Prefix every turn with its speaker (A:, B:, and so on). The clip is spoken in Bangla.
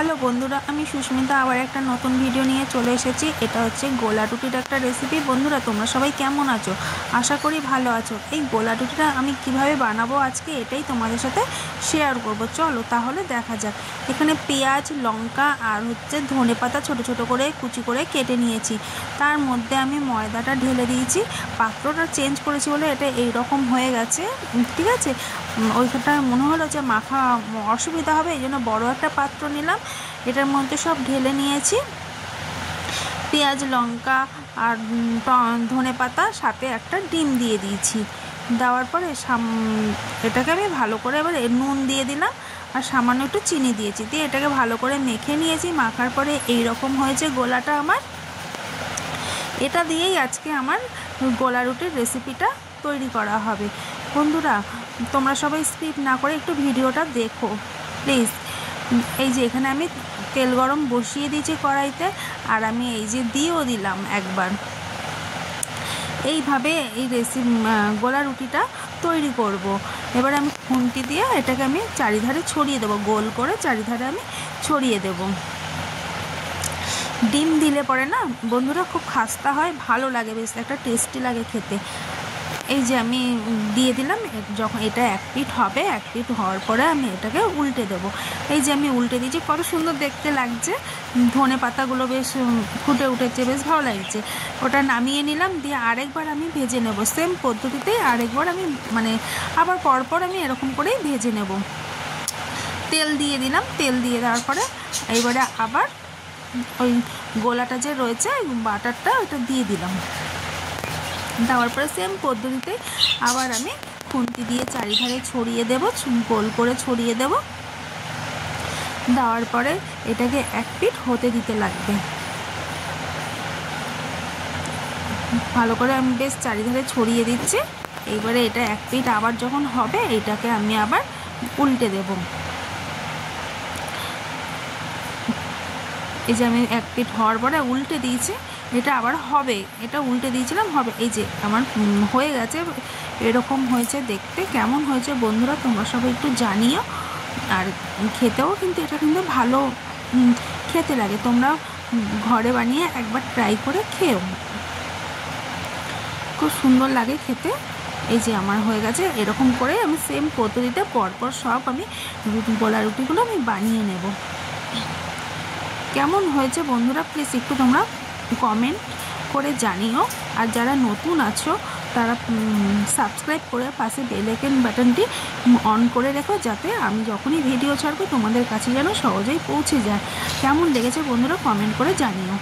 A: হ্যালো বন্ধুরা, আমি সুস্মিতা আবার একটা নতুন ভিডিও নিয়ে চলে এসেছি। এটা হচ্ছে গোলা রুটির একটা রেসিপি। বন্ধুরা, তোমরা সবাই কেমন আছো? আশা করি ভালো আছো। এই গোলা রুটিটা আমি কিভাবে বানাবো আজকে এটাই তোমাদের সাথে শেয়ার করব। চলো তাহলে দেখা যাক। এখানে পেঁয়াজ, লঙ্কা আর হচ্ছে ধনেপাতা ছোট ছোট করে কুচি করে কেটে নিয়েছি। তার মধ্যে আমি ময়দাটা ঢেলে দিয়েছি। পাত্রটা চেঞ্জ করেছি বলে এটা এইরকম হয়ে গেছে, ঠিক আছে। ওইখানটা মনে হলো যে মাখা অসুবিধা হবে, এই জন্য বড়ো একটা পাত্র নিলাম। এটার মধ্যে সব ঢেলে নিয়েছি, পেঁয়াজ, লঙ্কা আর ধনেপাতা, সাথে একটা ডিম দিয়ে দিয়েছি। দেওয়ার পরে এটাকে আমি ভালো করে এবার নুন দিয়ে দিলাম আর সামান্য একটু চিনি দিয়েছি, দিয়ে এটাকে ভালো করে মেখে নিয়েছি। মাখার পরে এই রকম হয়েছে গোলাটা আমার। এটা দিয়েই আজকে আমার গোলা রুটির রেসিপিটা তৈরি করা হবে। বন্ধুরা, তোমরা সবাই স্কিপ না করে একটু ভিডিওটা দেখো প্লিজ। এই যে এখানে আমি তেল গরম বসিয়ে দিয়েছি কড়াইতে, আর আমি এই যে দিয়েও দিলাম একবার। এইভাবে এই গোলা রুটিটা তৈরি করব। এবার আমি খুন্তি দিয়ে এটাকে আমি চারিধারে ছড়িয়ে দেবো, গোল করে চারিধারে আমি ছড়িয়ে দেবো। ডিম দিলে পরে না বন্ধুরা খুব খাস্তা হয়, ভালো লাগে, বেশ একটা টেস্টি লাগে খেতে। এই যে আমি দিয়ে দিলাম। যখন এটা এক পিঠ হবে, এক পিঠ হওয়ার পরে আমি এটাকে উল্টে দেবো। এই যে আমি উল্টে দিয়েছি, কত সুন্দর দেখতে লাগছে। ধনে পাতাগুলো বেশ ফুটে উঠেছে, বেশ ভালো লাগছে। ওটা নামিয়ে নিলাম, দিয়ে আরেকবার আমি ভেজে নেব সেম পদ্ধতিতেই। আরেকবার আমি আবার পরপর আমি এরকম করেই ভেজে নেব। তেল দিয়ে দিলাম, তেল দিয়ে দেওয়ার পরে এইবারে আবার ওই গোলাটা যে রয়েছে বাটারটা ওটা দিয়ে দিলাম। দেওয়ার পরে সেম পদ্ধতিতে আবার আমি খুন্তি দিয়ে চারিধারে ছড়িয়ে দেব, গোল করে ছড়িয়ে দেব। দেওয়ার পরে এটাকে এক পিঠ হতে দিতে লাগবে। ভালো করে আমি বেশ চারিধারে ছড়িয়ে দিচ্ছি। এইবারে এটা এক পিঠ আবার যখন হবে, এটাকে আমি আবার উল্টে দেব। এই যে আমি এক পিঠ হওয়ার পরে উল্টে দিয়েছি, এটা আবার হবে। এটা উল্টে দিয়েছিলাম, হবে। এই যে আমার হয়ে গেছে, এরকম হয়েছে দেখতে। কেমন হয়েছে বন্ধুরা তোমরা সবাই একটু জানিও। আর খেতেও কিন্তু এটা কিন্তু ভালো খেতে লাগে। তোমরা ঘরে বানিয়ে একবার ট্রাই করে খেও, খুব সুন্দর লাগে খেতে। এই যে আমার হয়ে গেছে। এরকম করে আমি সেম পদ্ধতিতে পরপর সব আমি গোলা রুটিগুলো আমি বানিয়ে নেব। কেমন হয়েছে বন্ধুরা প্লিজ একটু তোমরা কমেন্ট করে জানিও। আর যারা নতুন আছো তারা সাবস্ক্রাইব করে পাশে বেল আইকন বাটনটি অন করে রেখো, যাতে আমি যখনই ভিডিও ছাড়বো তোমাদের কাছে যেন সহজেই পৌঁছে যায়। কেমন লেগেছে বন্ধুরা কমেন্ট করে জানিও।